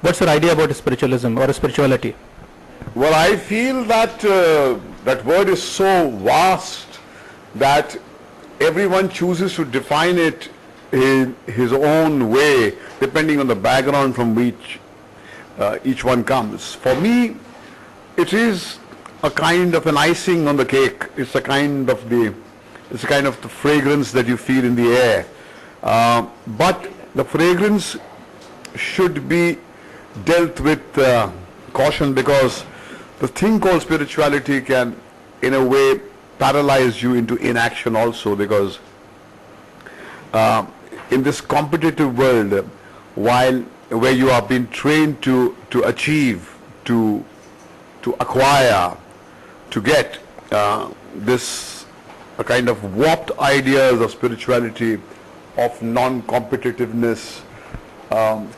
What's your idea about spiritualism or spirituality? Well, I feel that that word is so vast that everyone chooses to define it in his own way, depending on the background from which each one comes. For me, it is a kind of an icing on the cake. It's a kind of the fragrance that you feel in the air. But the fragrance should be dealt with caution, because the thing called spirituality can, in a way, paralyze you into inaction also, because in this competitive world, where you are being trained to achieve, to acquire, to get this a kind of warped ideas of spirituality, of non-competitiveness,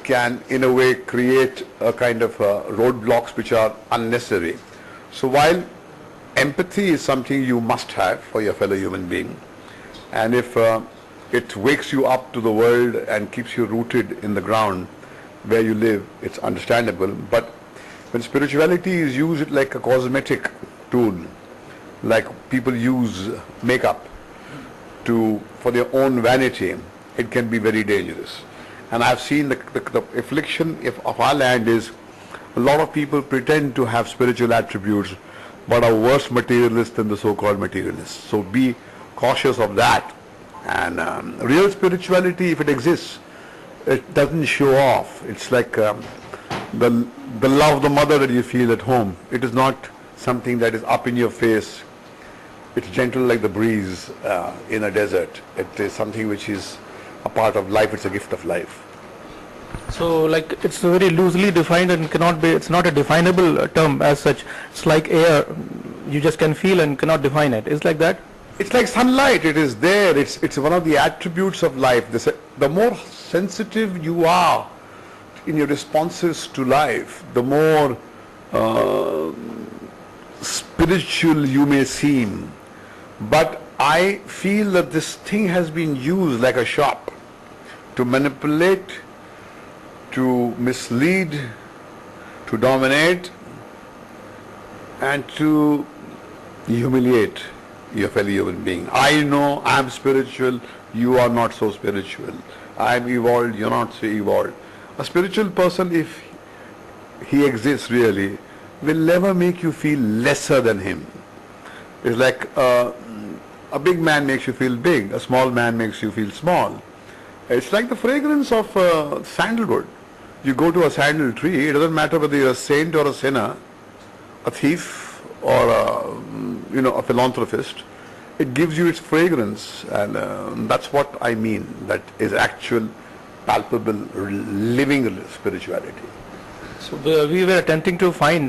can in a way create a kind of roadblocks which are unnecessary. So while empathy is something you must have for your fellow human being, and if it wakes you up to the world and keeps you rooted in the ground where you live, it's understandable. But when spirituality is used like a cosmetic tool, like people use makeup for their own vanity, it can be very dangerous. And I've seen the affliction of our land is a lot of people pretend to have spiritual attributes but are worse materialists than the so-called materialists. So be cautious of that. And real spirituality, if it exists, it doesn't show off. It's like the love of the mother that you feel at home. It is not something that is up in your face. It's gentle like the breeze in a desert. It is something which is a part of life. It's a gift of life. So like it's very loosely defined and cannot be, it's not a definable term as such. It's like air, you just can feel and cannot define it. It's like that? It's like sunlight. It is there. It's one of the attributes of life. The more sensitive you are in your responses to life, the more spiritual you may seem. But I feel that this thing has been used like a shop to manipulate, to mislead, to dominate, and to humiliate your fellow human being. I know I'm spiritual, you are not so spiritual. I'm evolved, you're not so evolved. A spiritual person, if he exists really, will never make you feel lesser than him. It's like a big man makes you feel big, a small man makes you feel small. It's like the fragrance of sandalwood. You go to a sandal tree, it doesn't matter whether you're a saint or a sinner, a thief or a philanthropist. It gives you its fragrance, and that's what I mean. That is actual, palpable, living spirituality. So we were attempting to find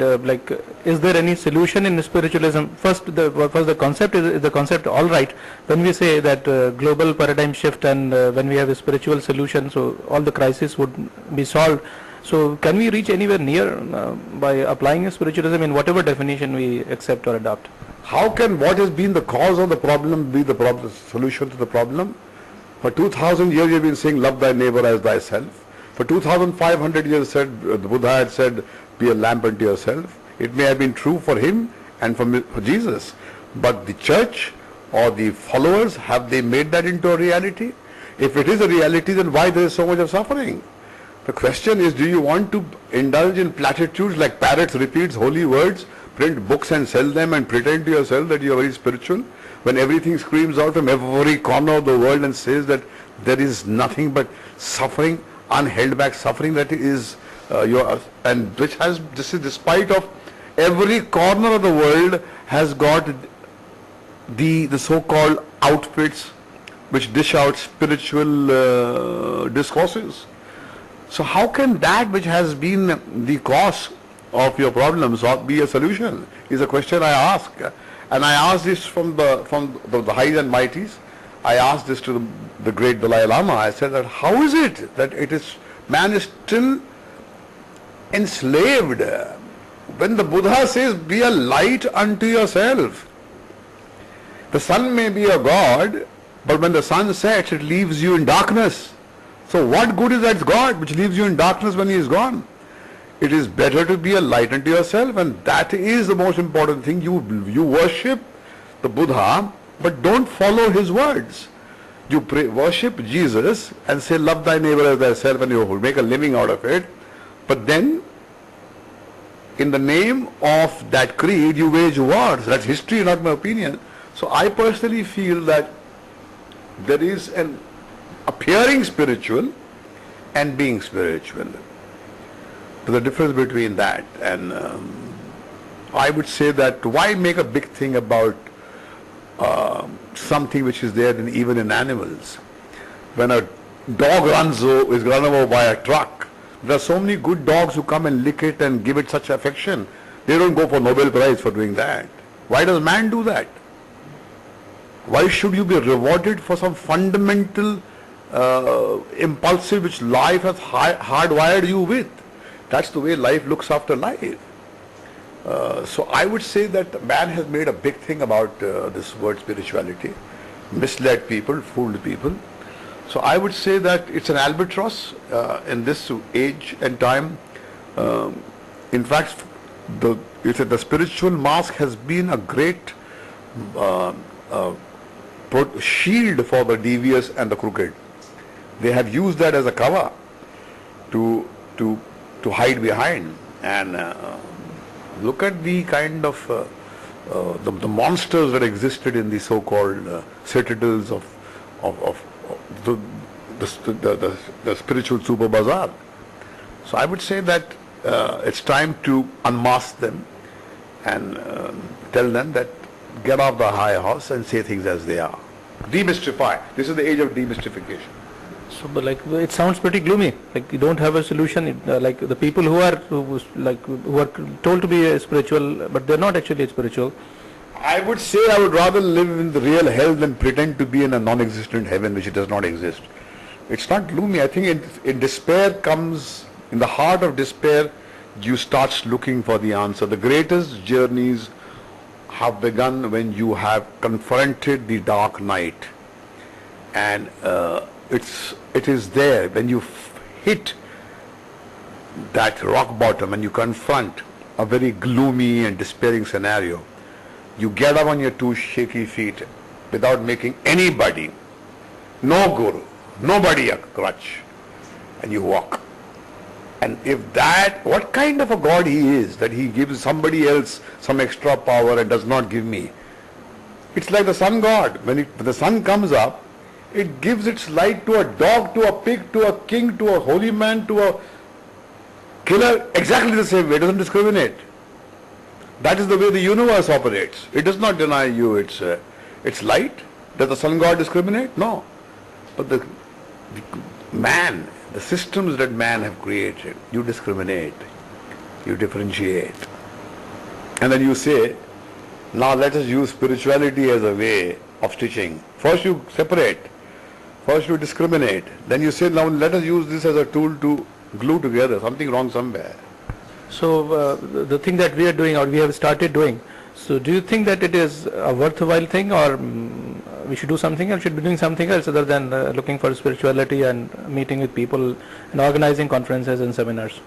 is there any solution in spiritualism? First the concept is the concept all right. When we say that global paradigm shift and when we have a spiritual solution, so all the crises would be solved. So can we reach anywhere near by applying spiritualism in whatever definition we accept or adopt? How can what has been the cause of the problem be the solution to the problem? For 2000 years you've been saying love thy neighbor as thyself. For 2500 years the Buddha had said be a lamp unto yourself. It may have been true for him and for Jesus, but the church or the followers, have they made that into a reality? If it is a reality, then why there is so much of suffering? The question is, do you want to indulge in platitudes like parrots repeats holy words, print books and sell them and pretend to yourself that you are very spiritual, when everything screams out from every corner of the world and says that there is nothing but suffering, unheld back suffering that is and which has, this is despite of every corner of the world has got the so-called outfits which dish out spiritual discourses. So how can that which has been the cause of your problems be a solution, is a question I ask. And I ask this from the highs and mighties. I asked this to the great Dalai Lama. I said that how is it that man is still enslaved when the Buddha says be a light unto yourself? The sun may be a god, but when the sun sets it leaves you in darkness. So what good is that God which leaves you in darkness when he is gone? it is better to be a light unto yourself, and that is the most important thing. You worship the Buddha, but don't follow his words. You worship Jesus and say, love thy neighbor as thyself, and you will make a living out of it. But then, in the name of that creed, you wage wars. That's history, not my opinion. So I personally feel that there is an appearing spiritual and being spiritual. There's a difference between that, and I would say that why make a big thing about something which is there even in animals? When a dog is run over by a truck, there are so many good dogs who come and lick it and give it such affection. They don't go for Nobel Prize for doing that. Why does man do that? Why should you be rewarded for some fundamental impulsive which life has hardwired you with? That's the way life looks after life. So I would say that man has made a big thing about this word spirituality, misled people, fooled people. So I would say that it's an albatross in this age and time. In fact, the spiritual mask has been a great shield for the devious and the crooked. They have used that as a cover to hide behind, and look at the kind of the monsters that existed in the so-called citadels of the spiritual super bazaar. So I would say that it's time to unmask them and tell them that get off the high horse and say things as they are. Demystify. This is the age of demystification. So, but like it sounds pretty gloomy. Like you don't have a solution. Like the people who are told to be spiritual, but they're not actually spiritual. I would say I would rather live in the real hell than pretend to be in a non-existent heaven which does not exist. It's not gloomy. I think in despair comes, in the heart of despair, you start looking for the answer. The greatest journeys have begun when you have confronted the dark night, and it is there when you hit that rock bottom and you confront a very gloomy and despairing scenario. You get up on your two shaky feet without making anybody, no guru, nobody a crutch, and you walk. And if that, what kind of a God he is, that he gives somebody else some extra power and does not give me? It's like the sun god. When the sun comes up, it gives its light to a dog, to a pig, to a king, to a holy man, to a killer, exactly the same way. It doesn't discriminate. That is the way the universe operates. It does not deny you its light. Does the sun god discriminate? No. But the man, the systems that man have created, you discriminate, you differentiate. And then you say, now let us use spirituality as a way of stitching. First you separate, first you discriminate, then you say, now let us use this as a tool to glue together, something wrong somewhere. So the thing that we are doing, or we have started doing, so do you think that it is a worthwhile thing, or we should do something else, should be doing something else other than looking for spirituality and meeting with people and organizing conferences and seminars?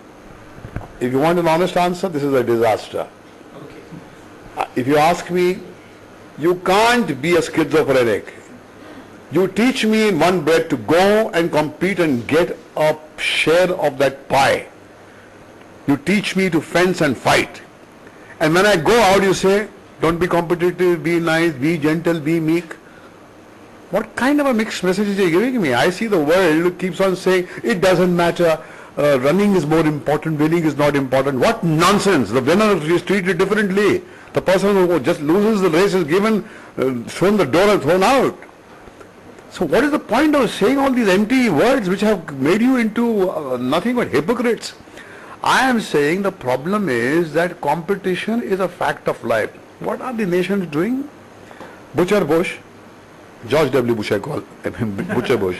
If you want an honest answer, this is a disaster. Okay. If you ask me, you can't be a schizophrenic. You teach me in one breath to go and compete and get a share of that pie. You teach me to fence and fight. And when I go out, you say, don't be competitive, be nice, be gentle, be meek. What kind of a mixed message is he giving me? I see the world keeps on saying, it doesn't matter, running is more important, winning is not important. What nonsense! The winner is treated differently. The person who just loses the race is given, thrown the door and thrown out. So what is the point of saying all these empty words which have made you into nothing but hypocrites? I am saying the problem is that competition is a fact of life. What are the nations doing? Butcher Bush, George W. Bush I call him, Butcher Bush,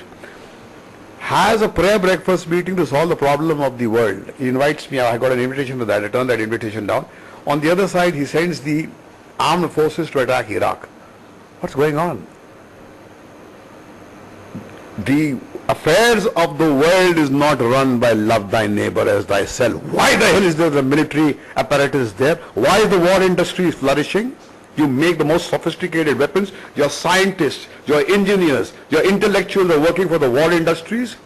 has a prayer breakfast meeting to solve the problem of the world. He invites me, I got an invitation to that, I turned that invitation down. On the other side, he sends the armed forces to attack Iraq. What's going on? The affairs of the world is not run by love thy neighbor as thyself. Why the hell is there the military apparatus there? Why is the war industry flourishing? You make the most sophisticated weapons. Your scientists, your engineers, your intellectuals are working for the war industries,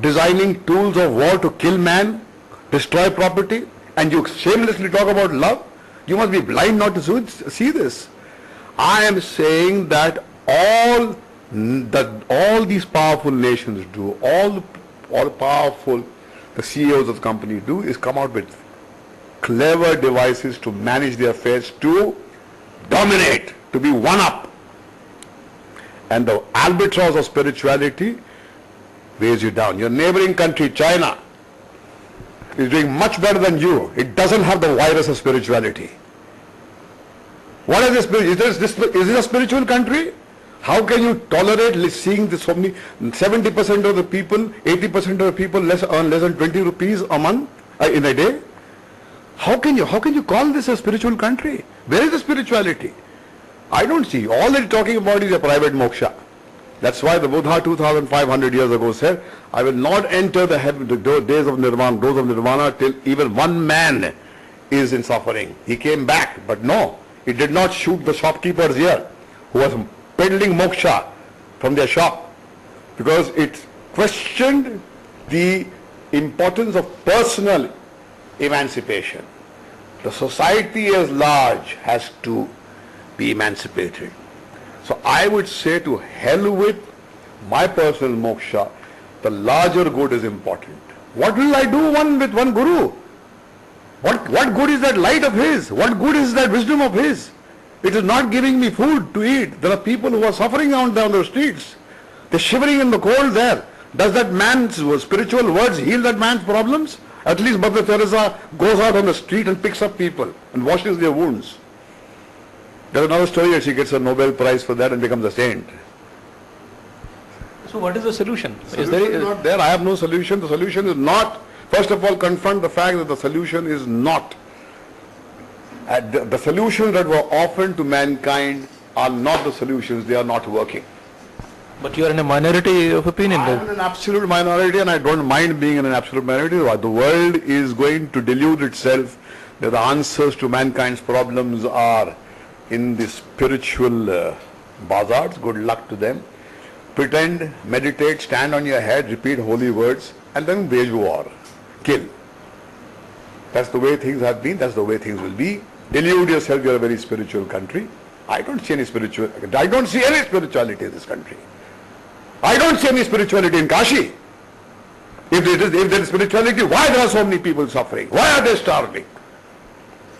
designing tools of war to kill man, destroy property, and you shamelessly talk about love? You must be blind not to see this. I am saying that all these powerful nations do, all powerful the CEOs of the company do, is come out with clever devices to manage their affairs, to dominate, to be one up. And the albatross of spirituality weighs you down. Your neighboring country, China, is doing much better than you. It doesn't have the virus of spirituality. What is this? Is this a spiritual country? How can you tolerate seeing this so many, 70% of the people, 80% of the people earn less than 20 rupees a month, in a day? How can you call this a spiritual country? Where is the spirituality? I don't see. All they're talking about is a private moksha. That's why the Buddha 2,500 years ago said, I will not enter the days of Nirvana, doors of Nirvana, till even one man is in suffering. He came back, but no, he did not shoot the shopkeepers here, who was peddling moksha from their shop, because it questioned the importance of personal emancipation. The society as large has to be emancipated. So I would say, to hell with my personal moksha, the larger good is important. What will I do with one guru? What good is that light of his? What good is that wisdom of his? It is not giving me food to eat. There are people who are suffering down the streets. They're shivering in the cold there. Does that man's spiritual words heal that man's problems? At least Mother Teresa goes out on the street and picks up people and washes their wounds. There's another story that she gets a Nobel Prize for that and becomes a saint. So what is the solution? Is not there. I have no solution. The solution is not, first of all, confront the fact that the solution is not. The solutions that were offered to mankind are not the solutions. They are not working. But you are in a minority of opinion. I am in an absolute minority, and I don't mind being in an absolute minority. The world is going to delude itself that the answers to mankind's problems are in the spiritual bazaars. Good luck to them. Pretend, meditate, stand on your head, repeat holy words, and then wage war. Kill. That's the way things have been. That's the way things will be. Delude yourself, you are a very spiritual country. I don't see any spirituality in this country. I don't see any spirituality in Kashi. If there is spirituality, why there are so many people suffering? Why are they starving?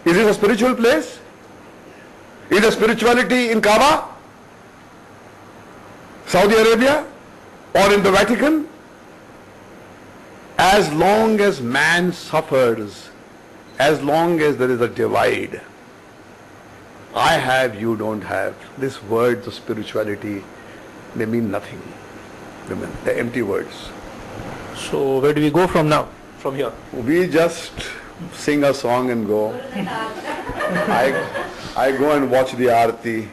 Is it a spiritual place? Is there spirituality in Kaaba, Saudi Arabia, or in the Vatican? As long as man suffers, as long as there is a divide, I have, you don't have, these words of spirituality, they mean nothing. They're empty words. So where do we go from now? From here? We just sing a song and go. I go and watch the Aarti,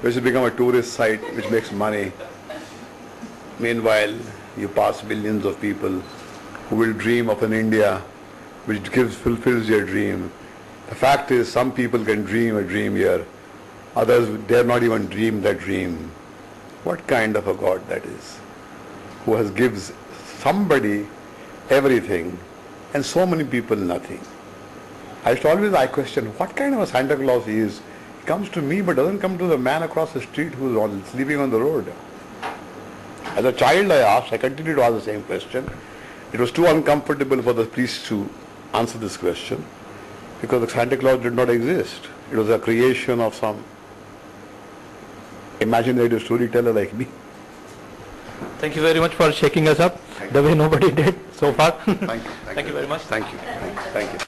which has become a tourist site which makes money. Meanwhile, you pass millions of people who will dream of an India which fulfills their dream. The fact is, some people can dream a dream here, others dare not even dream that dream. What kind of a God that is, who gives somebody everything and so many people nothing? I question, what kind of a Santa Claus he is? He comes to me but doesn't come to the man across the street who is sleeping on the road. As a child I continued to ask the same question. It was too uncomfortable for the priest to answer this question, because the Santa Claus did not exist. It was a creation of some imaginative storyteller like me. Thank you very much for shaking us up the way nobody did so far. Thank you. Thank you very much. Thank you. Thank you.